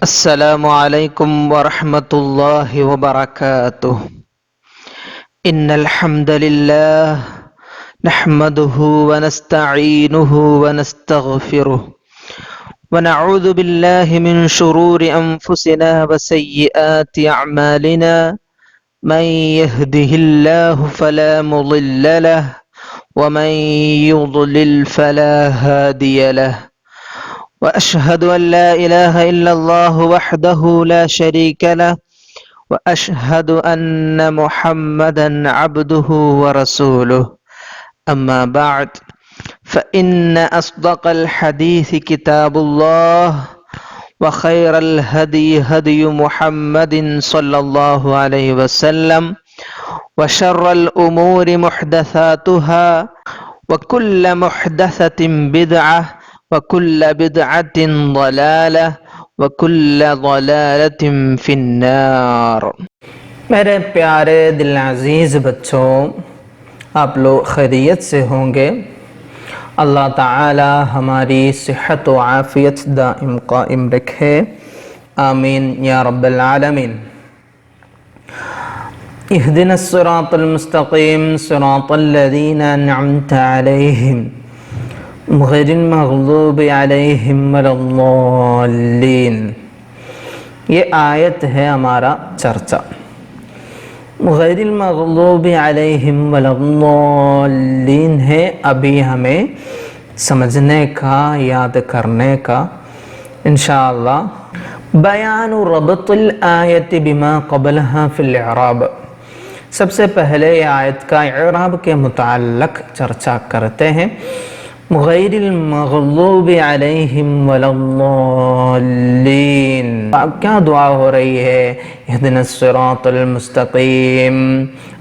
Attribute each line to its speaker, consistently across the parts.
Speaker 1: السلام عليكم ورحمة الله وبركاته. إن الحمد لله نحمده ونستعينه ونستغفره ونعوذ بالله من شرور أنفسنا وسيئات أعمالنا. من يهده الله فلا مضل له ومن يضلل فلا هادي له. وأشهد أن لا إله إلا الله وحده لا شريك له وأشهد أن محمدا عبده ورسوله. أما بعد فإن أصدق الحديث كتاب الله وخير الهدي هدي محمد صلى الله عليه وسلم وشر الأمور محدثاتها وكل محدثة بدعة وكل بدعة ضلالة وكل ضلالة في النار.
Speaker 2: میرے پیارے دل عزیز بچوں، آپ لوگ خیریت سے ہوں گے؟ اللہ تعالی ہماری صحت و عافیت دائم قائم رکھے، آمین یا رب العالمین۔ اہدنا الصراط المستقیم صراط الذین انعمت علیہم غیر المغضوب علیہم ولا الضالین۔ یہ آیت ہے ہمارا چرچا۔ غیر المغضوب علیہم ولا الضالین ہے، ابھی ہمیں سمجھنے کا، یاد کرنے کا انشاءاللہ۔ بیان ربط الآیت بما قبلها فی الاعراب، سب سے پہلے آیت کا اعراب کے متعلق چرچا کرتے ہیں۔ غیر المغضوب علیہم ولا الضالین، کیا دعا ہو رہی ہے؟ اہدنا الصراط المستقیم،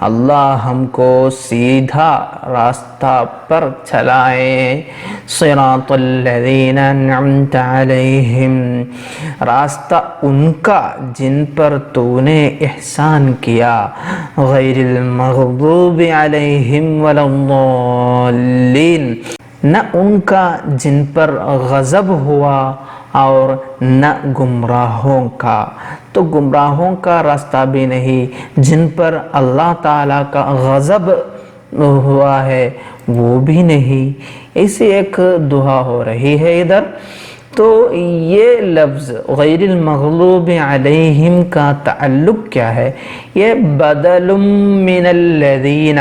Speaker 2: اللہ ہم کو سیدھا راستہ پر چلائے۔ صراط الذین انعمت علیہم، راستہ ان کا جن پر تو نے احسان کیا۔ غیر المغضوب علیہم ولا الضالین، نہ ان کا جن پر غضب ہوا اور نہ گمراہوں کا، تو گمراہوں کا راستہ بھی نہیں، جن پر اللہ تعالیٰ کا غضب ہوا ہے وہ بھی نہیں۔ ایسی ایک دعا ہو رہی ہے ادھر۔ تو یہ لفظ غیر المغضوب علیہم کا تعلق کیا ہے؟ یہ بدل من الذین،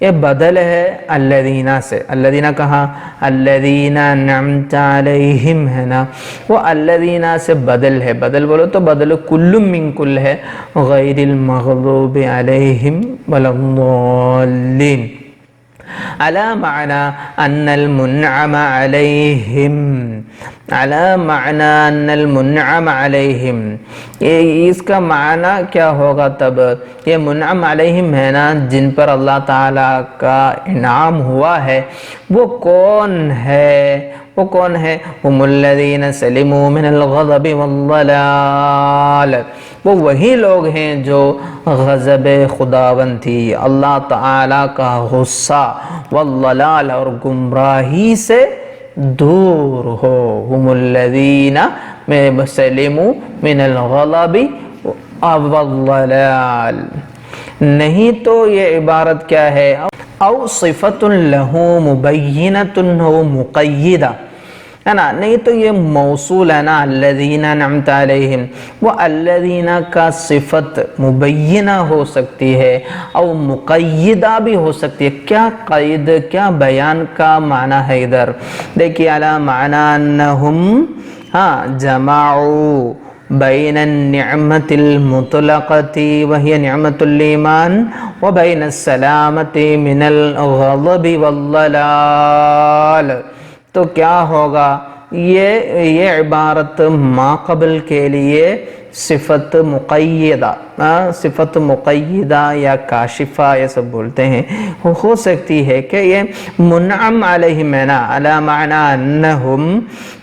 Speaker 2: یہ بدل ہے الذین سے۔ الذین کہاں؟ الذین انعمت علیہم ہے نا، وہ الذین سے بدل ہے۔ بدل بولو تو بدل کل من کل ہے، غیر المغضوب علیہم ولا الضالین۔ علی معنی ان المنعم علیہم، علی معنی ان المنعم علیہم، اس کا معنی کیا ہوگا تب؟ یہ منعم علیہم ہے نا، جن پر اللہ تعالیٰ کا انعام ہوا ہے، وہ کون ہے؟ وہ کون ہے؟ ہم الذین سلموا من الغضب والضلال، وہ وہی لوگ ہیں جو غضب خداوند تھی، اللہ تعالیٰ کا غصہ، والضلال اور گمراہی سے دور ہو۔ ہم الذین سلموا من الغضب والضلال، نہیں تو یہ عبارت کیا ہے؟ او صفت لہ مبینۃ و مقیدہ ہے نا، نہیں تو یہ موصول ہے نا الذین انعمت علیہم، وہ الذین کا صفت مبینہ ہو سکتی ہے او مقیدہ بھی ہو سکتی ہے۔ کیا قید، کیا بیان کا معنی ہے ادھر؟ دیکھیے، علی معنی انہم جمعوا بین النعمت المطلقۃ وہی نعمت الایمان وبین السلامۃ من الغضب والضلال۔ تو کیا ہوگا؟ یہ عبارت ما قبل کے لیے صفت مقیدہ، صفت مقیدہ یا کاشفہ یہ سب بولتے ہیں، ہو سکتی ہے کہ یہ منعم علیہم ہے نا، علی معنی انہم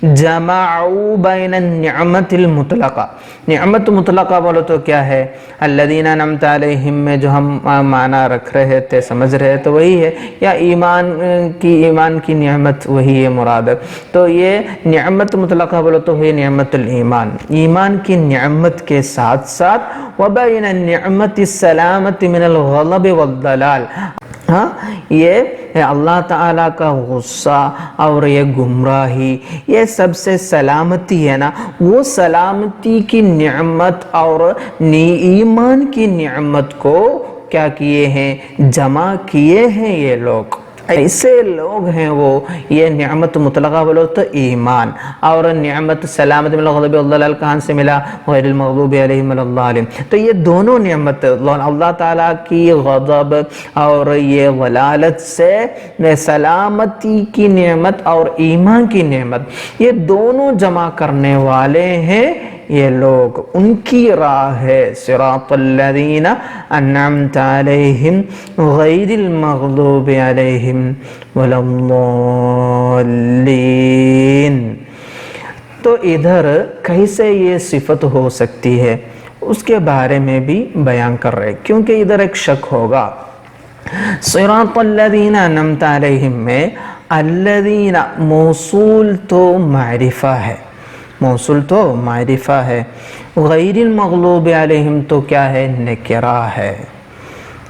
Speaker 2: جمعوا بین النعمت المطلقہ۔ نعمت مطلقہ بولو تو کیا ہے؟ الذین انعمت علیہم میں جو ہم معنی رکھ رہے تھے، سمجھ رہے تو وہی ہے، یا ایمان کی نعمت وہی ہے مراد۔ تو یہ نعمت مطلقہ بولو تو ہوئی نعمت الایمان، ایمان کی نعمت کے ساتھ ساتھ وبین النعمت السلامت من الغضب والضلال، ہاں یہ اللہ تعالیٰ کا غصہ اور یہ گمراہی، یہ سب سے سلامتی ہے نا، وہ سلامتی کی نعمت اور ایمان کی نعمت کو کیا کیے ہیں؟ جمع کیے ہیں یہ لوگ، ایسے لوگ ہیں وہ۔ یہ نعمت مطلقہ بولو تو ایمان، اور نعمت سلامت من الغضب والضلال کہاں سے ملا؟ غیر المغضوب علیہم ولا الضالین۔ تو یہ دونوں نعمت اللہ تعالیٰ کی غضب اور یہ ضلالت سے سلامتی کی نعمت اور ایمان کی نعمت، یہ دونوں جمع کرنے والے ہیں یہ لوگ، ان کی راہ ہے صراط الذین انعمت علیہم غیر المغضوب علیہم ولا الضالین۔ تو ادھر کیسے یہ صفت ہو سکتی ہے اس کے بارے میں بھی بیان کر رہے، کیونکہ ادھر ایک شک ہوگا۔ صراط الذین انعمت علیہم میں الذین موصول تو معرفہ ہے، موصول تو معرفہ ہے، غیر المغلوب علیہم تو کیا ہے؟ نکرہ ہے۔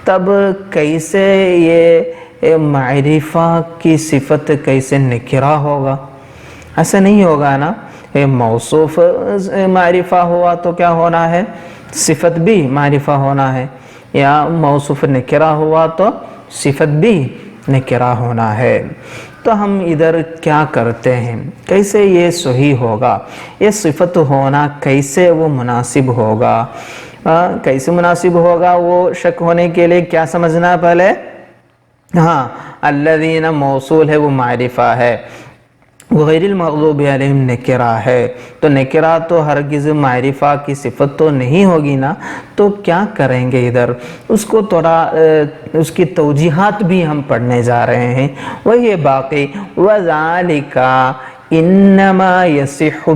Speaker 2: تب کیسے یہ معرفہ کی صفت کیسے نکرہ ہوگا؟ ایسا نہیں ہوگا نا، موصوف معرفہ ہوا تو کیا ہونا ہے؟ صفت بھی معرفہ ہونا ہے، یا موصوف نکرہ ہوا تو صفت بھی نکرہ ہونا ہے۔ تو ہم ادھر کیا کرتے ہیں؟ کیسے یہ صحیح ہوگا؟ یہ صفت ہونا کیسے وہ مناسب ہوگا؟ کیسے مناسب ہوگا؟ وہ شک ہونے کے لیے کیا سمجھنا پہلے؟ ہاں، الذین موصول ہے وہ معرفہ ہے، غیر المغضوب علیہم نکرہ ہے، تو نکرہ تو ہرگز معرفہ کی صفت تو نہیں ہوگی نا، تو کیا کریں گے ادھر؟ اس کو تھوڑا اس کی توجیحات بھی ہم پڑھنے جا رہے ہیں، وہی باقی وَذَلِكَ إِنَّمَا يَصِحُ۔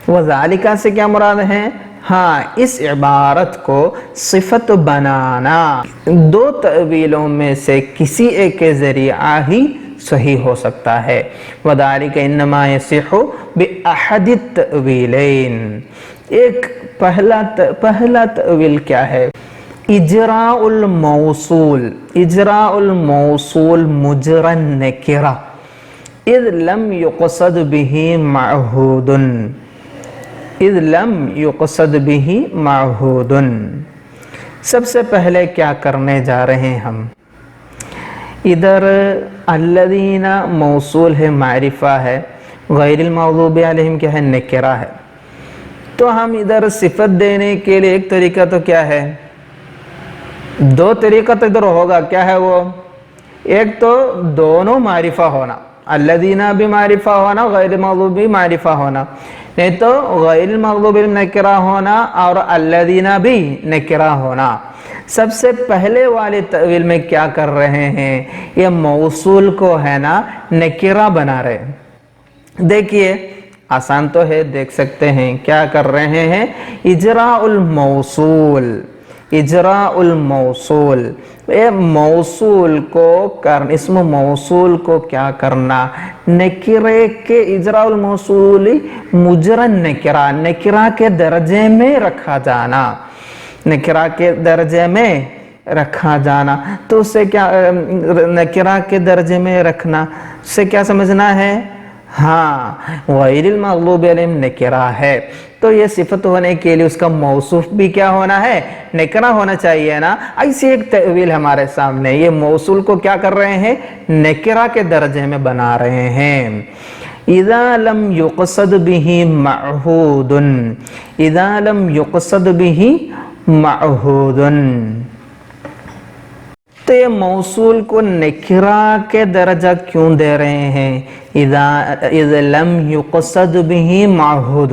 Speaker 2: وَذَلِكَ سے کیا مراد ہے؟ ہاں، اس عبارت کو صفت بنانا دو تأویلوں میں سے کسی ایک کے ذریعہ ہی صحیح ہو سکتا ہے۔ وَذَلِكَ إِنَّمَا يَصِحُ بِأَحَدِ التَّأْوِيلَيْن۔ ایک پہلا تأویل کیا ہے؟ اجراء الموصول، اجراء الموصول مجرى النکرہ اذ لم يقصد به معہود، اذ لم يقصد به معہود۔ سب سے پہلے کیا کرنے جا رہے ہیں ہم؟ ادھر الذین موصول ہے، معرفہ ہے، غیر المغضوب علیہم کیا ہے؟ نکرہ ہے۔ تو ہم ادھر صفت دینے کے لیے ایک طریقہ تو کیا ہے؟ دو طریقہ تو ادھر ہوگا، کیا ہے وہ؟ ایک تو دونوں معرفہ ہونا، الذین بھی معرفہ ہونا، غیر المغضوب بھی معرفہ ہونا، نہیں تو غیر المغضوب نکرہ ہونا اور الذین بھی نکرہ ہونا۔ سب سے پہلے والے تأویل میں کیا کر رہے ہیں؟ یہ موصول کو ہے نا نکرہ بنا رہے ہیں۔ دیکھیے آسان تو ہے، دیکھ سکتے ہیں کیا کر رہے ہیں؟ اجراء الموصول، اجراء الموصول، موصول کو کرنا، اسم موصول کو کیا کرنا؟ نکرے کے، اجراء الموصول مجرى النکرہ، نکرہ کے درجے میں رکھا جانا، نکرہ کے درجے میں رکھا جانا۔ تو اسے کیا نکرہ کے درجے میں رکھنا سے کیا سمجھنا ہے؟ ہاں، غیر المغضوب علیہم نکرہ ہے، تو یہ صفت ہونے کے لیے اس کا موصوف بھی کیا ہونا ہے؟ نکرہ ہونا چاہیے نا۔ ایسی ایک تأویل ہمارے سامنے، یہ موصول کو کیا کر رہے ہیں؟ نکرہ کے درجے میں بنا رہے ہیں۔ اذا لم يقصد به معہود، اذا لم يقصد به معہود، تو یہ موصول کو نکرہ کے درجہ کیوں دے رہے ہیں؟ اذا لم يقصد به معہود،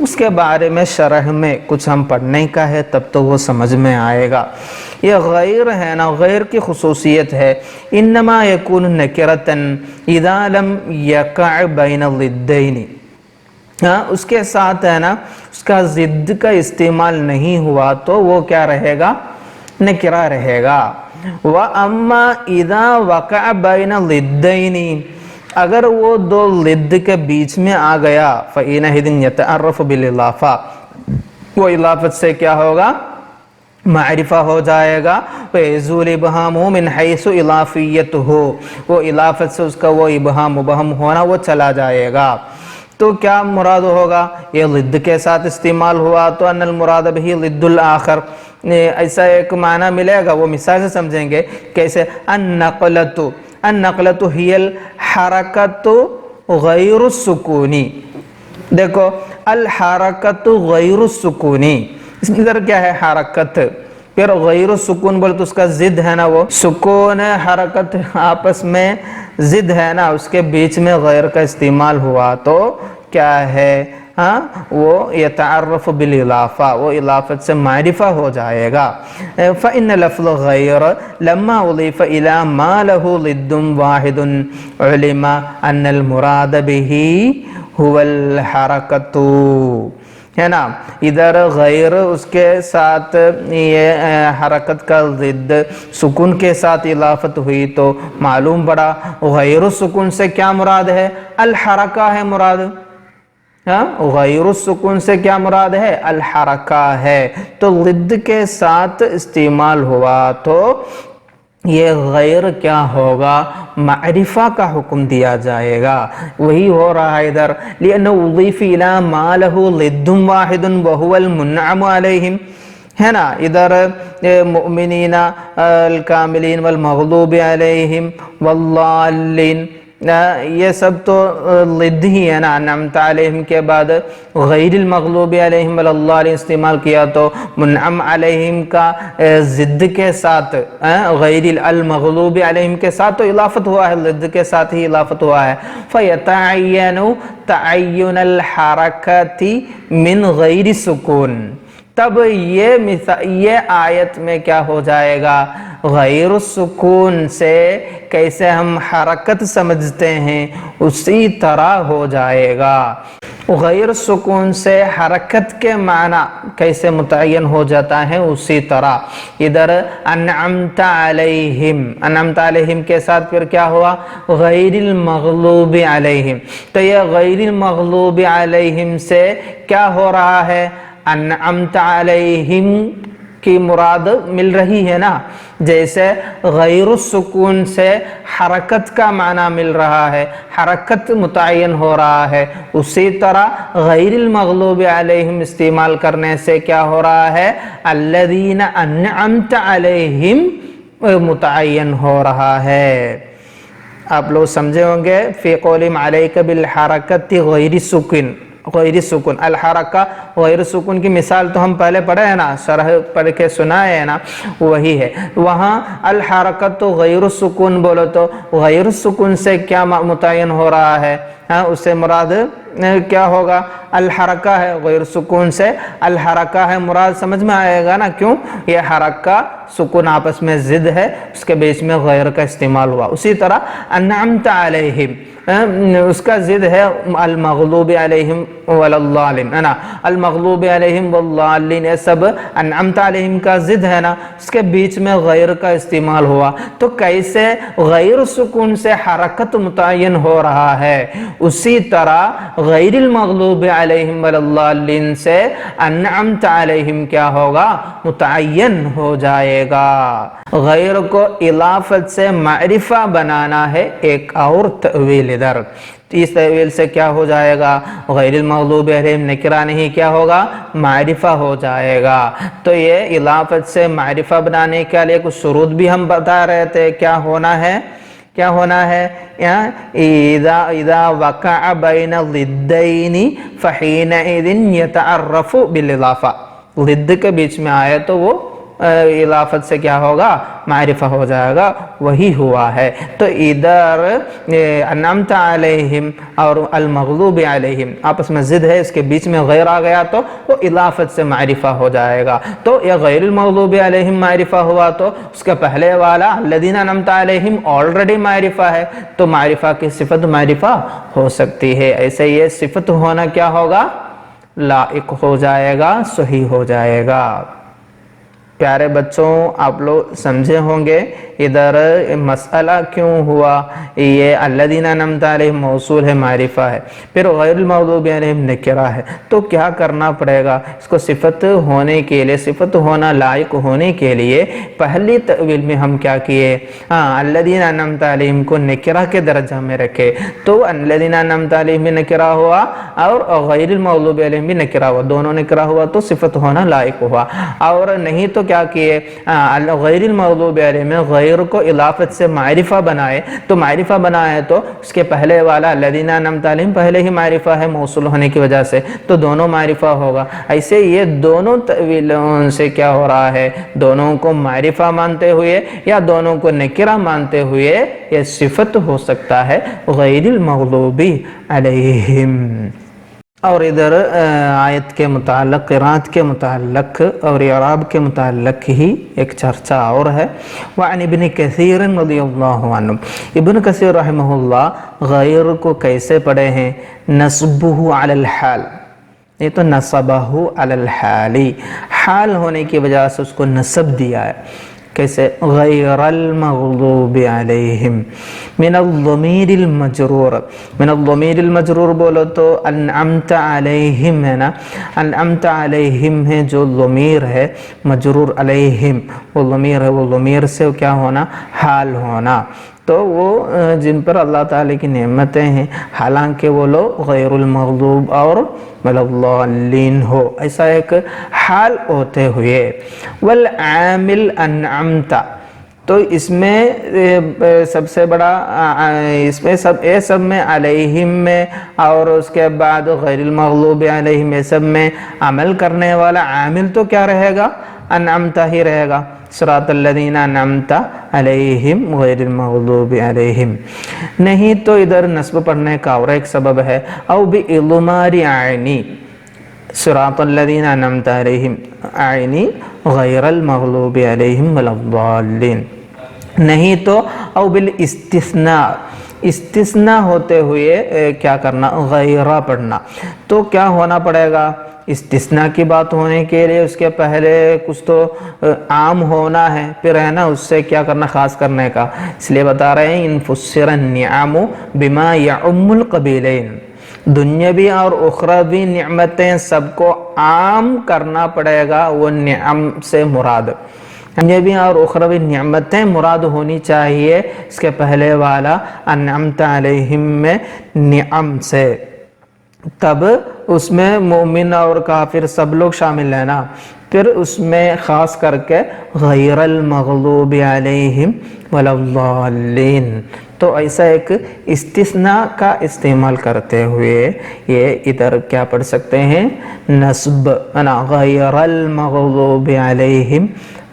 Speaker 2: اس کے بارے میں شرح میں کچھ ہم پڑھنے کا ہے، تب تو وہ سمجھ میں آئے گا۔ یہ غیر ہے نا، غیر کی خصوصیت ہے، انما یکون نکرتن اذا لم یقع بین الضدین، اس کے ساتھ ہے نا اس کا ضد کا استعمال نہیں ہوا تو وہ کیا رہے گا؟ نکرہ رہے گا۔ وَأَمَّا إِذَا وَقَعَ بَيْنَ ضِدَّيْنِ، اگر وہ دو ضد کے بیچ میں آ گیا، فَإِنَّهِذٍ يَتَعَرَّفُ بِالْإِضَافَةِ، وہ اضافت سے کیا ہوگا؟ معرفہ ہو جائے گا۔ وَيَزُولُ إِبْهَامُهُ مِنْ حَيْثُ إِضَافِيَّتُهُ، وہ اضافت سے اس کا وہ ابہام مبہم ہونا وہ چلا جائے گا۔ تو کیا مراد ہوگا؟ یہ ضد کے ساتھ استعمال ہوا تو ان المراد به ضد الاخر، ایسا ایک معنی ملے گا، وہ مثال سے سمجھیں گے کیسے؟ النقلۃ ہی الحرکۃ غیر السکونی، دیکھو الحرکۃ غیر السکونی، اس کی ادھر کیا ہے؟ حرکت، پھر غیر السکون بولے تو اس کا ضد ہے نا وہ سکون ہے، حرکت آپس میں ضد ہے نا، اس کے بیچ میں غیر کا استعمال ہوا تو کیا ہے؟ وہ یتعرف بالاضافہ، وہ اضافت سے معرفہ ہو جائے گا۔ فإن لفظ غیر لما اضیف الى ما له ضد واحد علم ان المراد به هو الحرکۃ، ہے نا، ادھر غیر اس کے ساتھ یہ حرکت کا ضد سکون کے ساتھ اضافت ہوئی تو معلوم پڑا غیر السکون سے کیا مراد ہے؟ الحرکہ ہے مراد، غیر السکون سے کیا مراد ہے؟ الحرکہ ہے، تو ضد کے ساتھ استعمال ہوا تو یہ غیر کیا ہوگا؟ معرفہ کا حکم دیا جائے گا۔ وہی ہو رہا ہے ادھر، لِأَنَّهُ اُضِيفَ إِلَى مَا لَهُ ضِدٌّ وَاحِدٌ وَهُوَ الْمُنْعَمُ عَلَيْهِمْ، ہے نا، ادھر مؤمنین الکاملین والمغضوب علیہم والضالین، یہ سب تو ضد ہی ہے نا، انعمت علیہم کے بعد غیر المغضوب علیہم والضالین استعمال کیا تو منعم علیہم کا ضد کے ساتھ غیر المغضوب علیہم کے ساتھ تو اضافت ہوا ہے، ضد کے ساتھ ہی اضافت ہوا ہے۔ فَيَتَعَيَّنُ تَعَيُّنَ الْحَرَكَةِ مِنْ غَيْرِ سُکُونٍ، تب یہ آیت میں کیا ہو جائے گا؟ غیر السکون سے کیسے ہم حرکت سمجھتے ہیں اسی طرح ہو جائے گا۔ غیر سکون سے حرکت کے معنی کیسے متعین ہو جاتا ہے اسی طرح ادھر انعمت علیہم، انعمت علیہم کے ساتھ پھر کیا ہوا؟ غیر المغضوب علیہم، تو یہ غیر المغضوب علیہم سے کیا ہو رہا ہے؟ انعمت علیہم کی مراد مل رہی ہے نا، جیسے غیر السکون سے حرکت کا معنی مل رہا ہے، حرکت متعین ہو رہا ہے، اسی طرح غیر المغضوب علیہم استعمال کرنے سے کیا ہو رہا ہے؟ الذین انعمت علیہم متعین ہو رہا ہے۔ آپ لوگ سمجھے ہوں گے فی قولہم علیک بالحرکت غیر سکون، غیر سکون، الحرکہ غیر سکون کی مثال تو ہم پہلے پڑھے ہیں نا، شرح پڑھ کے سنائے ہیں نا، وہی ہے، وہاں الحرکت تو غیر سکون بولو تو غیر سکون سے کیا متعین ہو رہا ہے؟ اس سے مراد کیا ہوگا؟ الحرکہ ہے، غیر سکون سے الحرکہ ہے مراد، سمجھ میں آئے گا نا، کیوں؟ یہ حرکہ سکون آپس میں ضد ہے، اس کے بیچ میں غیر کا استعمال ہوا۔ اسی طرح انعمت علیہم اس کا ضد ہے المغضوب علیہم والضالین، ہے نا، المغضوب علیہم والضالین یہ سب انعمت علیہم کا ضد ہے نا، اس کے بیچ میں غیر کا استعمال ہوا تو کیسے غیر سکون سے حرکت متعین ہو رہا ہے اسی طرح غیر المغضوب علیہم والضالین سے انعمت علیہم کیا ہوگا؟ متعین ہو جائے گا۔ غیر کو اضافت سے معرفہ بنانا ہے ایک اور تأویل ادھر، اس تأویل سے کیا ہو جائے گا؟ غیر المغضوب علیہم نکرہ نہیں کیا ہوگا؟ معرفہ ہو جائے گا۔ تو یہ اضافت سے معرفہ بنانے کے لیے کچھ شروط بھی ہم بتا رہے تھے، کیا ہونا ہے؟ کیا ہونا ہے؟ اذا وقع بین ضدین فحینئذ یتعرف بالاضافہ، ضد کے بیچ میں آئے تو وہ اضافت سے کیا ہوگا؟ معرفہ ہو جائے گا، وہی ہوا ہے۔ تو ادھر انعمت علیہم اور المغضوب علیہم آپس میں ضد ہے، اس کے بیچ میں غیر آ گیا تو وہ اضافت سے معرفہ ہو جائے گا۔ تو یہ غیر المغضوب علیہم معرفہ ہوا تو اس کے پہلے والا الذین انعمت علیہم آلریڈی معرفہ ہے، تو معرفہ کی صفت معرفہ ہو سکتی ہے۔ ایسے یہ صفت ہونا کیا ہوگا؟ لائق ہو جائے گا، صحیح ہو جائے گا۔ پیارے بچوں، آپ لوگ سمجھے ہوں گے ادھر مسئلہ کیوں ہوا؟ یہ الذین انعمت علیہم موصول ہے، معرفہ ہے، پھر غیر المغضوب علیہم نکرہ ہے، تو کیا کرنا پڑے گا؟ اس کو صفت ہونے کے لیے، صفت ہونا لائق ہونے کے لیے پہلی تأویل میں ہم کیا کیے؟ الذین انعمت علیہم کو نکرہ کے درجہ میں رکھے، تو الذین انعمت علیہم بھی نکرہ ہوا اور غیر المغضوب علیہم بھی نکرہ ہوا، دونوں نکرہ ہوا تو صفت ہونا لائق ہوا۔ اور نہیں تو کیا کیے؟ غیر المغضوب علیہم میں غیر کو اضافت سے معرفہ بنائے، تو معرفہ بنائے تو اس کے پہلے والا الذین انعمت علیہم پہلے ہی معرفہ ہے موصول ہونے کی وجہ سے، تو دونوں معرفہ ہوگا۔ ایسے یہ دونوں تأویلوں سے کیا ہو رہا ہے؟ دونوں کو معرفہ مانتے ہوئے یا دونوں کو نکرہ مانتے ہوئے یہ صفت ہو سکتا ہے غیر المغضوب علیہم۔ اور ادھر آیت کے متعلق، قرآت کے متعلق اور اعراب کے متعلق ہی ایک چرچا اور ہے۔ وعن ابن کثیر رضی اللہ عنہ، ابن کثیر رحمہ اللہ غیر کو کیسے پڑھے ہیں؟ نصبہ علی الحال، یہ تو نصبہ علی الحالی، حال ہونے کی وجہ سے اس کو نصب دیا ہے۔ کیسے؟ غیر المغضوب علیہم، من الضمیر المجرور، من الضمیر المجرور بولو تو انعمت علیہم ہے نا، انعمت علیہم ہے جو ضمیر ہے، مجرور علیہم وہ ضمیر ہے، وہ ضمیر سے کیا ہونا؟ حال ہونا۔ تو وہ جن پر اللہ تعالیٰ کی نعمتیں ہیں، حالانکہ وہ لوگ غیر المغضوب اور والضالین ہو، ایسا ایک حال ہوتے ہوئے۔ والعامل انعمت، تو اس میں سب سے بڑا، اس میں سب میں علیہم میں اور اس کے بعد غیر المغضوب علیہم میں سب میں عمل کرنے والا عامل تو کیا رہے گا؟ انعمت ہی رہے گا، صراط الذین انعمت علیہم غیر المغضوب علیہم۔ نہیں تو ادھر نصب پڑھنے کا اور ایک سبب ہے، او باضمار عینی، صراط الذین انعمت علیہم عینی غیر المغضوب علیہم ولا الضالین۔ نہیں تو او بالاستثناء، استثناء ہوتے ہوئے کیا کرنا؟ غیرہ پڑھنا، تو کیا ہونا پڑے گا؟ استثناء کی بات ہونے کے لیے اس کے پہلے کچھ تو عام ہونا ہے، پھر ہے نا اس سے کیا کرنا؟ خاص کرنے کا، اس لیے بتا رہے ہیں ان فسر النعم بما یعم القبیلین، دنیاوی اور اخروی نعمتیں سب کو عام کرنا پڑے گا، وہ نعم سے مراد دنیاوی اور اخروی نعمتیں مراد ہونی چاہیے اس کے پہلے والا انعمت علیہم میں نعم سے، تب اس میں مومن اور کافر سب لوگ شامل ہیں نا، پھر اس میں خاص کر کے غیر المغضوب علیہم ولا الضالین، تو ایسا ایک استثناء کا استعمال کرتے ہوئے یہ ادھر کیا پڑھ سکتے ہیں؟ نصب غیر المغضوب علیہم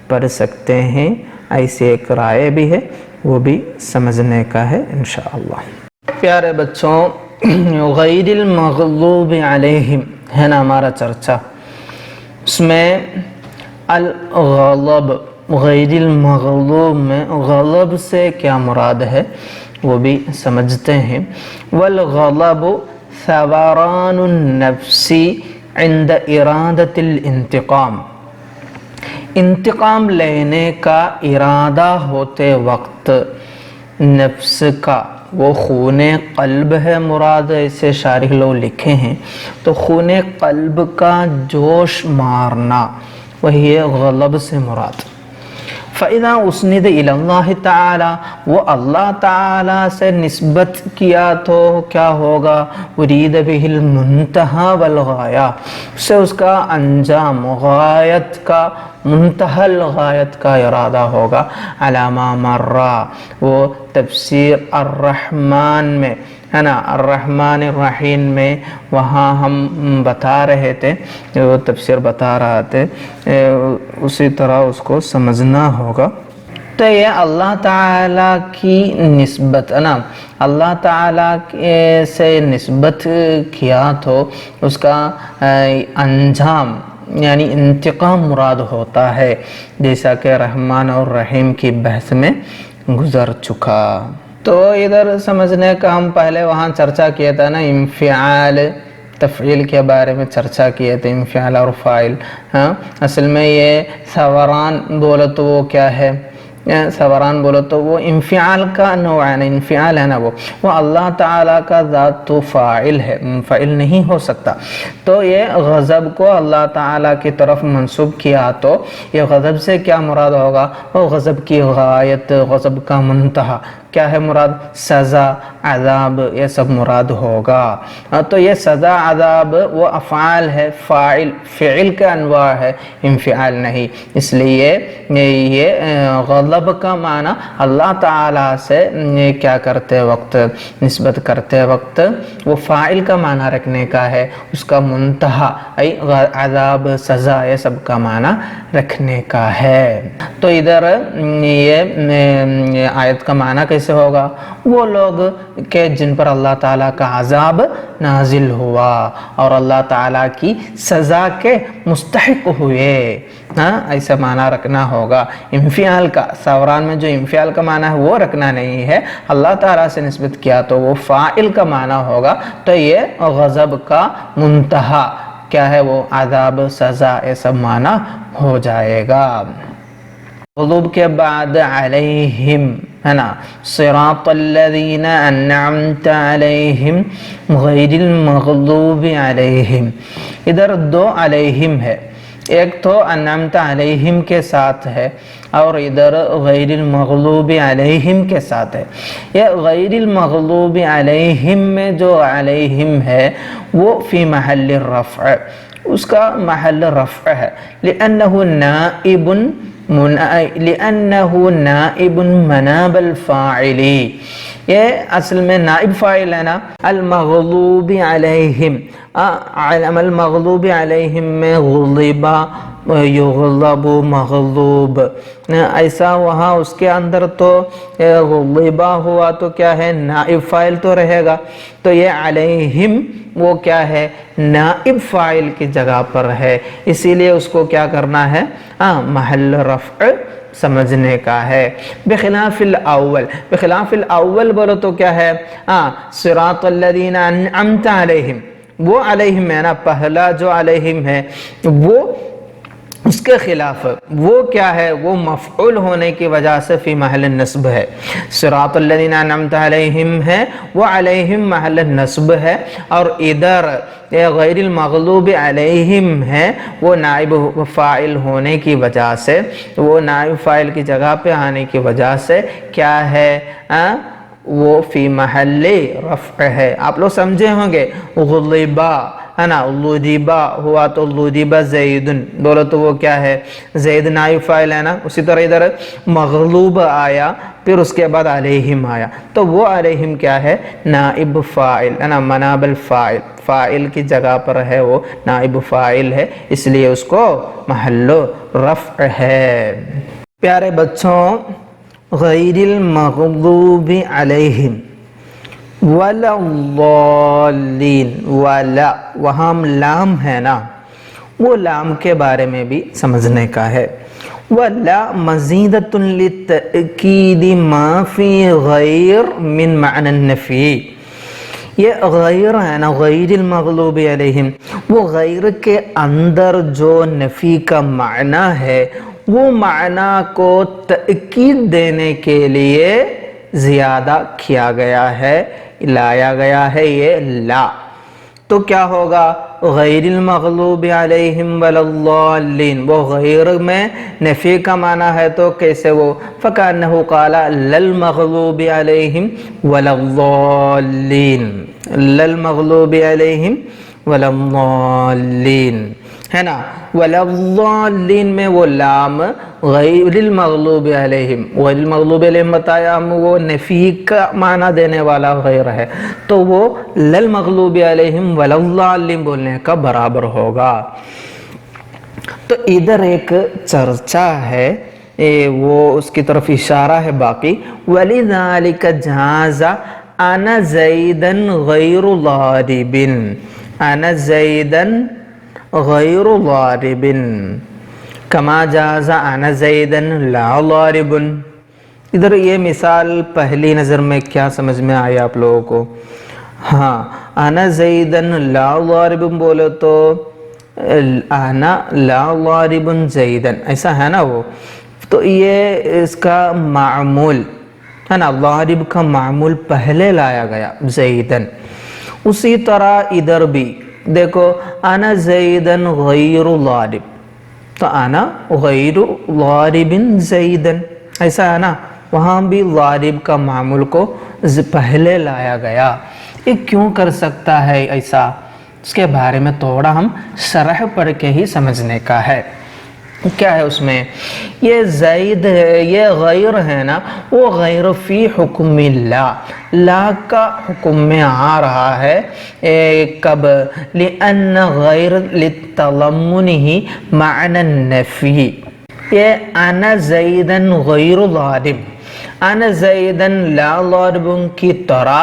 Speaker 2: پڑھ سکتے ہیں۔ ایسی ایک رائے بھی ہے، وہ بھی سمجھنے کا ہے انشاءاللہ۔ پیارے بچوں، غیر المغضوب علیہم ہے نا ہمارا چرچا، اس میں الغضب، غیر المغضوب میں غضب سے کیا مراد ہے وہ بھی سمجھتے ہیں۔ والغضب ثوران النفس عند ارادت الانتقام، انتقام لینے کا ارادہ ہوتے وقت نفس کا، وہ خون قلب ہے مراد، ایسے شارح لوگ لکھے ہیں، تو خون قلب کا جوش مارنا وہی غضب سے مراد۔ فَإِذَا أُسْنِدَ إِلَى اللَّهِ تَعَالَى، وہ اللہ تعالیٰ سے نسبت کیا تو کیا ہوگا؟ اُرِيدَ بِهِ الْمُنْتَهَى وَالْغَایَةِ، اس سے اس کا انجام، غایت کا، منتہا الغایت کا ارادہ ہوگا۔ عَلَى مَا مَرَّ، وہ تفسیر الرحمن میں ہے نا الرحمن الرحیم میں وہاں ہم بتا رہے تھے، وہ تفسیر بتا رہا تھے، اسی طرح اس کو سمجھنا ہوگا۔ تو یہ اللہ تعالیٰ کی نسبت ہے نا، اللہ تعالیٰ سے نسبت کیا تو اس کا انجام یعنی انتقام مراد ہوتا ہے، جیسا کہ رحمان اور رحیم کی بحث میں گزر چکا۔ تو ادھر سمجھنے کا ہم پہلے وہاں چرچا کیا تھا نا، انفعال تفعیل کے بارے میں چرچا کیے تھے، انفعال اور فاعل۔ ہاں اصل میں یہ ثوران بولو تو وہ کیا ہے، ثوران بولو تو وہ انفعال کا نوع ہے، انفعال ہے نا، وہ اللہ تعالیٰ کا ذات تو فاعل ہے، منفعل نہیں ہو سکتا۔ تو یہ غضب کو اللہ تعالیٰ کی طرف منسوب کیا تو یہ غضب سے کیا مراد ہوگا، وہ غضب کی غایت، غضب کا منتہا کیا ہے مراد، سزا، عذاب، یہ سب مراد ہوگا۔ تو یہ سزا، عذاب وہ افعال ہے، فعل کا انواع ہے، انفعال نہیں۔ اس لیے یہ غضب کا معنی اللہ تعالیٰ سے کیا کرتے وقت، نسبت کرتے وقت وہ فاعل کا معنی رکھنے کا ہے، اس کا منتہا عذاب، سزا، یہ سب کا معنی رکھنے کا ہے۔ تو ادھر یہ آیت کا معنی کیسے ہوگا، وہ لوگ کہ جن پر اللہ تعالیٰ کا عذاب نازل ہوا اور اللہ تعالیٰ کی سزا کے مستحق ہوئے، ایسا معنی رکھنا ہوگا۔ انفعال کا، ثوران میں جو انفعال کا معنی ہے وہ رکھنا نہیں ہے، اللہ تعالیٰ سے نسبت کیا تو وہ فاعل کا معنی ہوگا۔ تو یہ غضب کا منتہا کیا ہے، وہ عذاب، سزا، یہ سب معنی ہو جائے گا۔ غضب کے بعد علیہم ہے نا، صراط الذین انعمت علیہم غیر المغضوب علیہم، ادھر دو علیہم ہے، ایک تو انعمت علیہم کے ساتھ ہے اور ادھر غیر المغضوب علیہم کے ساتھ ہے۔ یہ غیر المغضوب علیہم میں جو علیہم ہے وہ فی محل رفع، اس کا محل رفع ہے، لأنه نائب مناب الفاعلی، یہ اصل میں نائب فاعل ہے نا، المغضوب علیہم، المغضوب علیہم میں غضبا، یغضب، مغضوب، ایسا وہاں اس کے اندر تو غضبا ہوا تو کیا ہے، نائب فاعل تو رہے گا، تو یہ علیہم وہ کیا ہے، نائب فاعل کی جگہ پر ہے، اسی لیے اس کو کیا کرنا ہے، محل رفع سمجھنے کا ہے۔ بخلاف الاول، بخلاف الاول بولو تو کیا ہے، صراط الذین انعمت علیہم، وہ علیہم ہے نا، پہلا جو علیہم ہے وہ اس کے خلاف وہ کیا ہے، وہ مفعول ہونے کی وجہ سے فی محل نصب ہے۔ صراط الذین انعمت علیہم ہے، وہ علیہم محل نصب ہے، اور ادھر غیر المغضوب علیہم ہے، وہ نائب فاعل ہونے کی وجہ سے، وہ نائب فاعل کی جگہ پہ آنے کی وجہ سے کیا ہے، وہ فی محل رفع ہے۔ آپ لوگ سمجھے ہوں گے، غضبا ہے نا، غضبا ہوا تو غضب زید بولو تو وہ کیا ہے، زید نائب فاعل ہے نا، اسی طرح ادھر مغلوب آیا، پھر اس کے بعد علیہم آیا، تو وہ علیہم کیا ہے، نائب فاعل ہے نا، مناب الفاعل، فاعل کی جگہ پر ہے، وہ نائب فاعل ہے، اس لیے اس کو محل رفع ہے۔ پیارے بچوں، غیر المغضوب علیہم ولا الضالین، ولا وہاں لام ہے نا، وہ لام کے بارے میں بھی سمجھنے کا ہے۔ ولا مزیدۃ للتأکید ما فی غیر من معنی النفی، یہ غیر ہے نا، غیر المغضوب علیہم، وہ غیر کے اندر جو نفی کا معنی ہے وہ معنی کو تأکید دینے کے لیے زیادہ کیا گیا ہے، لایا گیا ہے یہ لا، تو کیا ہوگا، غیر المغضوب علیہم ولا الضالین، وہ غیر میں نفی کا معنی ہے تو کیسے وہ، فکأنہ قال للمغضوب علیہم ولا الضالین، للمغضوب علیہم ولا الضالین، ہے نا. وَلَضَّالِّينَ میں وہ لام غیر المغلوب علیہم، غیر المغلوب علیہم بتایا ہم، وہ نفی کا معنی دینے والا غیر ہے، تو وہ للمغلوب علیہم وَلَضَّالِّينَ بولنے کا برابر ہوگا. تو ادھر ایک چرچا ہے، وہ اس کی طرف اشارہ ہے باقی. وَلِذَلِكَ جَازَ أَنَا زَيْدًا غَيْرُ ضَارِبٍ، أَنَا زَيْدًا غیر ضارب کما جاز انا زیدا لا ضارب. ادھر یہ مثال پہلی نظر میں کیا سمجھ میں آئی آپ لوگوں کو؟ ہاں، انا زیدا لا ضارب بولے تو انا لا ضارب زیدا، ایسا ہے نا وہ. تو یہ اس کا معمول ہے نا، ضارب کا معمول پہلے لایا گیا زیدن. اسی طرح ادھر بھی دیکھو، انا زیدن غیر ضارب، تو انا غیر ضارب زیدن، ایسا ہے نا. وہاں بھی ضارب کا معمول کو پہلے لایا گیا. یہ کیوں کر سکتا ہے ایسا؟ اس کے بارے میں تھوڑا ہم شرح پڑھ کے ہی سمجھنے کا ہے. کیا ہے اس میں؟ یہ زید ہے، یہ غیر ہے نا، وہ غیر فی حکم اللہ، لا کا حکم میں آ رہا ہے. کب؟ لأن غیر لتضمنہ معنی النفی. یہ انا زیدن غیر ضارب، انا زیدن لا ضارب کی طرح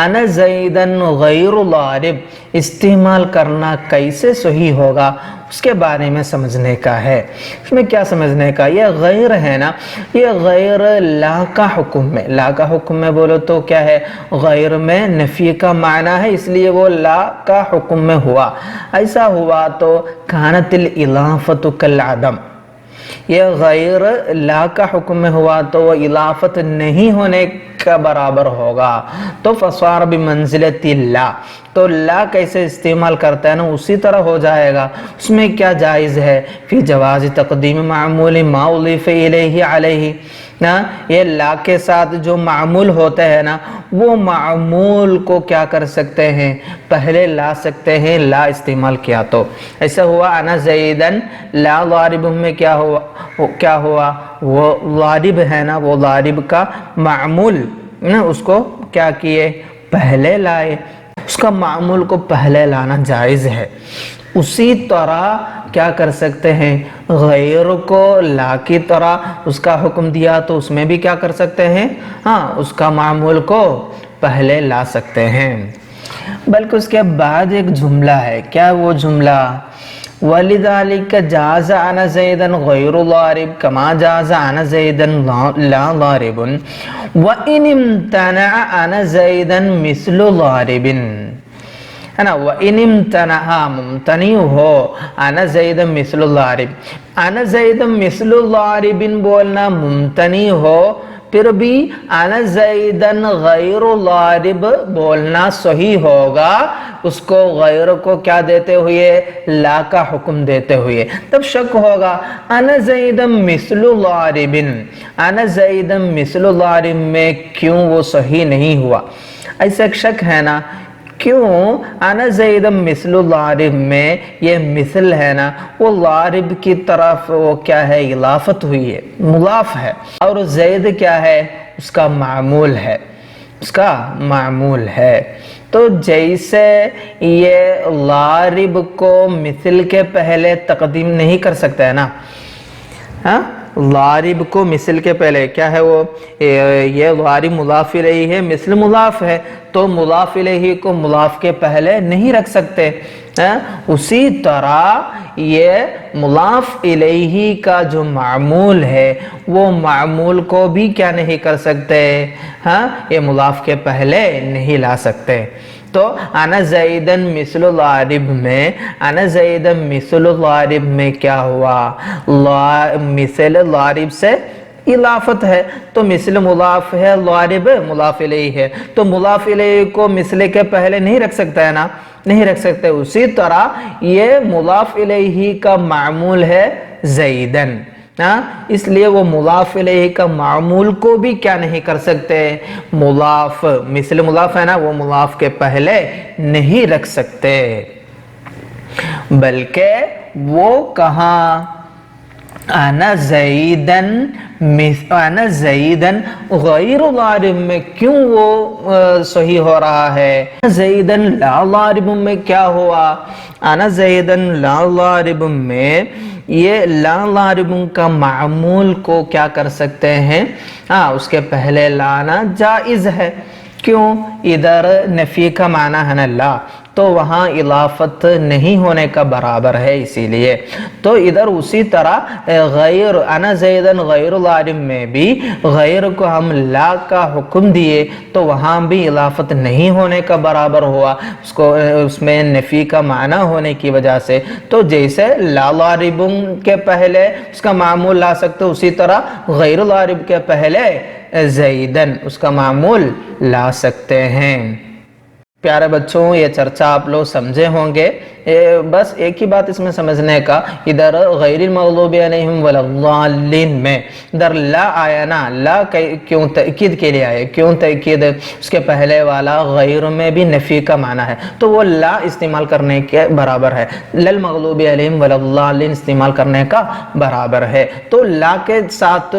Speaker 2: انا زیدن غیر ضارب استعمال کرنا کیسے صحیح ہوگا، اس کے بارے میں سمجھنے کا ہے. اس میں کیا سمجھنے کا؟ یہ غیر ہے نا، یہ غیر لا کا حکم میں، لا کا حکم میں بولو تو کیا ہے؟ غیر میں نفی کا معنی ہے، اس لیے وہ لا کا حکم میں ہوا. ایسا ہوا تو کانت الاضافۃ کالعدم. یہ غیر لا کا حکم میں ہوا تو وہ اضافت نہیں ہونے کا برابر ہوگا، تو فصار بمنزلۃ لا. تو لا کیسے استعمال کرتا ہے نا، اسی طرح ہو جائے گا. اس میں کیا جائز ہے؟ فی جواز تقدیم معمول ما اضیف الیہ علیہ. یہ لا کے ساتھ جو معمول ہوتے ہیں نا، وہ معمول کو کیا کر سکتے ہیں؟ پہلے لا سکتے ہیں، لا استعمال کیا تو. ایسا ہوا انا زیدن لا ضارب میں کیا ہوا؟ وہ ضارب ہے نا، وہ ضارب کا معمول اس کو کیا کیے؟ پہلے لائے. اس کا معمول کو پہلے لانا جائز ہے. اسی طرح کیا کر سکتے ہیں؟ غیر کو لا کی طرح اس کا حکم دیا تو اس میں بھی کیا کر سکتے ہیں؟ ہاں، اس کا معمول کو پہلے لا سکتے ہیں. بلکہ اس کے بعد ایک جملہ ہے. کیا وہ جملہ؟ وَلِذَلِكَ جَازَ أَنَا زَيْدًا غَيْرُ ضَارِبٍ كَمَا جَازَ أَنَا زَيْدًا لَا ضَارِبٌ وَإِنِ امْتَنَعَ أَنَا زَيْدًا مِثْلُ ضَارِبٍ. ہے نا، وَإِنِ امْتَنَعَ ممتنی ہو أَنَا زَيْدًا مِثْلُ ضَارِبٍ، أَنَا زَيْدًا مِثْلُ ضَارِبٍ بولنا ممتنی ہو، پھر بھی انا زیدن غیر ضارب بولنا صحیح ہوگا. اس کو غیر کو کیا دیتے ہوئے؟ لا کا حکم دیتے ہوئے. تب شک ہوگا انا زیدن مثل ضارب، انا زیدن مثل ضارب میں کیوں وہ صحیح نہیں ہوا؟ ایسا ایک شک ہے نا. کیوں؟ انا زیدن مثل ضارب میں یہ مثل ہے نا، وہ ضارب کی طرف وہ کیا ہے؟ اضافت ہوئی ہے، مضاف ہے. اور زید کیا ہے؟ اس کا معمول ہے، اس کا معمول ہے. تو جیسے یہ ضارب کو مثل کے پہلے تقدیم نہیں کر سکتا ہے نا، ہاں، ضارب کو مثل کے پہلے کیا ہے؟ وہ یہ ضارب مضاف الیہ ہے، مثل مضاف ہے، تو مضاف الیہ کو مضاف کے پہلے نہیں رکھ سکتے. اسی طرح یہ مضاف الیہ کا جو معمول ہے، وہ معمول کو بھی کیا نہیں کر سکتے؟ ہاں، یہ مضاف کے پہلے نہیں لا سکتے. تو انا زیدن مثل ضارب میں، انا زیدن مثل ضارب میں کیا ہوا؟ مثل ضارب سے اضافت ہے، تو مثل مضاف ہے، ضارب مضاف الیہ ہے، تو مضاف الیہ کو مثل کے پہلے نہیں رکھ سکتا ہے نا، نہیں رکھ سکتے. اسی طرح یہ مضاف الیہ کا معمول ہے زیدن، اس لیے وہ مضاف الیہ کا معمول کو بھی کیا نہیں کر سکتے؟ مضاف، مثل مضاف ہے نا، وہ مضاف کے پہلے نہیں رکھ سکتے، بلکہ وہ کہاں انا زیدن غیر ضارب میں کیوں وہ صحیح ہو رہا ہے؟ زیدن لا ضارب میں کیا ہوا؟ انا زیدن لا ضارب میں یہ لا ضارب کا معمول کو کیا کر سکتے ہیں؟ اس کے پہلے لانا جائز ہے. کیوں؟ ادھر نفی کا معنی ہے نا لا، تو وہاں اضافت نہیں ہونے کا برابر ہے، اسی لیے تو ادھر اسی طرح غیر انا زیدن غیر ضارب میں بھی غیر کو ہم لا کا حکم دیے تو وہاں بھی اضافت نہیں ہونے کا برابر ہوا، اس میں نفی کا معنی ہونے کی وجہ سے. تو جیسے لا ضارب کے پہلے اس کا معمول لا سکتے، اسی طرح غیر ضارب کے پہلے زیدن اس کا معمول لا سکتے ہیں. پیارے بچوں، یہ چرچا آپ لوگ سمجھے ہوں گے. بس ایک ہی بات اس میں سمجھنے کا، ادھر غیر المغضوب علیہم ولا الضالین میں ادھر لا آیا نا، لا کیوں تأکید کے لیے آیا؟ کیوں تأکید؟ اس کے پہلے والا غیر میں بھی نفی کا معنی ہے تو وہ لا استعمال کرنے کے برابر ہے، للمغضوب علیہم ولا الضالین استعمال کرنے کا برابر ہے. تو لا کے ساتھ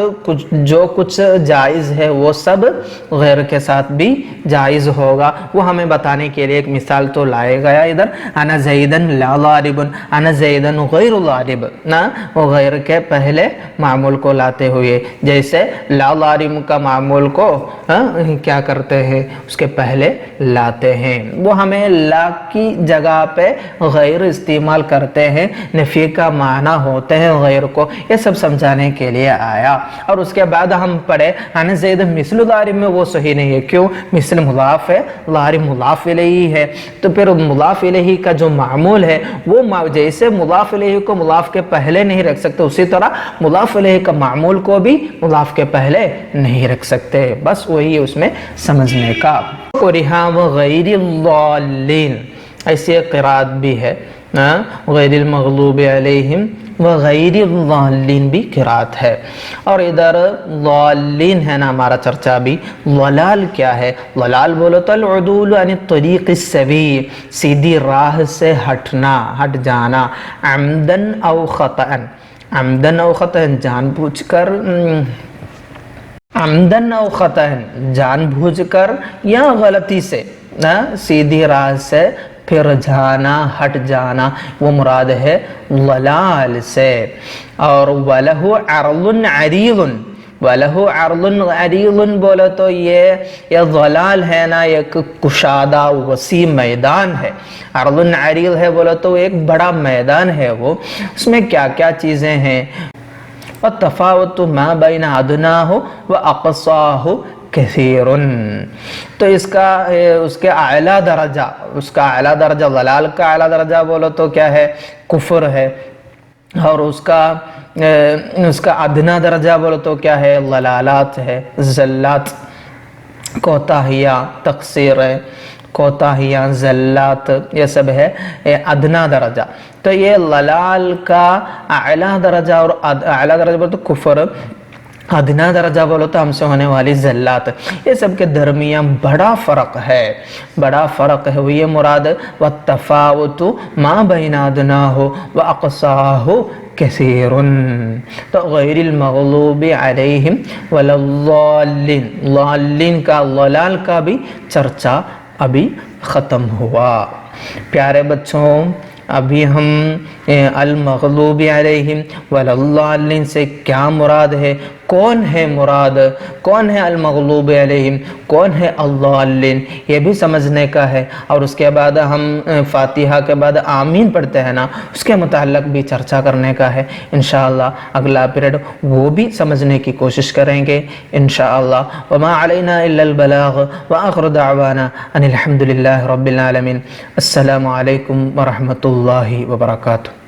Speaker 2: جو کچھ جائز ہے وہ سب غیر کے ساتھ بھی جائز ہوگا. وہ ہمیں بتانے کے لیے ایک مثال تو لائے گیا ادھر، انا زیدن لا ضارب، انا زیدن غیر ضارب نا، وہ غیر کے پہلے معمول کو لاتے ہوئے، جیسے لا ضارب کا معمول کو کیا کرتے ہیں؟ اس کے پہلے لاتے ہیں. وہ ہمیں لا کی جگہ پہ غیر استعمال کرتے ہیں، نفی کا معنی ہوتے ہیں غیر کو، یہ سب سمجھانے کے لیے آیا. اور اس کے بعد ہم پڑھے انا زید مثل ضارب میں وہ صحیح نہیں ہے. کیوں؟ مثل مضاف ہے، ضارب مضاف الیہ ہے، تو پھر مضاف الیہ کا جو معمول ہے وہ جیسے مضاف الیہ کو مضاف کے پہلے نہیں رکھ سکتے، اسی طرح مضاف الیہ کا معمول کو بھی مضاف کے پہلے نہیں رکھ سکتے. بس وہی اس میں سمجھنے کا. غیر الضالین ایسی قرات بھی ہے، غیر المغضوب علیہم وغیر الضالین بھی قرات ہے. اور ادھر ضالین ہے نا، ہمارا چرچا بھی. ضلال کیا ہے؟ ضلال بولو تو العدول عن الطریق السوی، سیدھی راہ سے ہٹنا، ہٹ جانا. عمدن او خطأ، عمدن او خطأ جان بوجھ کر، عمدن او خطأ جان بوجھ کر یا غلطی سے سیدھی راہ سے پھر جانا، ہٹ جانا، وہ مراد ہے ضلال سے. اور وَلَهُ عَرْضٌ عَرِيضٌ، وَلَهُ عَرْضٌ عَرِيضٌ بولے تو یہ ضلال ہے نا، ایک کشادہ وسیع میدان ہے. عرض عریض ہے بولے تو ایک بڑا میدان ہے. وہ اس میں کیا کیا چیزیں ہیں؟ وَالتَّفَاوُتُ مَا بَيْنَ أَدْنَاهُ وَأَقْصَاهُ كثیر. تو اس کے اعلیٰ درجہ، اس کا اعلیٰ درجہ، ضلال کا اعلیٰ درجہ بولو تو کیا ہے؟ کفر ہے. اور اس کا ادنا درجہ بولو تو کیا ہے؟ ضلالات ہے، زلات، کوتاہیاں، تقصیر ہے، کوتاہیاں، زلات، یہ سب ہے ادنا درجہ. تو یہ ضلال کا اعلیٰ درجہ، اور اعلیٰ درجہ بولو تو کفر، ادنا درجہ بولو تو ہم سے ہونے والی زلات، یہ سب کے درمیان بڑا فرق ہے، بڑا فرق ہے. وہ یہ مراد والتفاوت ما بین ادناہ واقصاہ کثیر. تو غیر المغضوب علیہم ولا الضالین، ضالین کا، ضلال کا بھی چرچا ابھی ختم ہوا. پیارے بچوں، ابھی ہم المغضوب علیہم ولا الضالین سے کیا مراد ہے، کون ہے مراد، کون ہے المغضوب علیہم، کون ہے الضالین، یہ بھی سمجھنے کا ہے. اور اس کے بعد ہم فاتحہ کے بعد آمین پڑھتے ہیں نا، اس کے متعلق بھی چرچا کرنے کا ہے. انشاءاللہ اگلا پیریڈ وہ بھی سمجھنے کی کوشش کریں گے انشاءاللہ. وما علینا الا البلاغ وآخر دعوانا ان الحمد للہ رب العالمین. السلام علیکم ورحمۃ اللہ وبرکاتہ.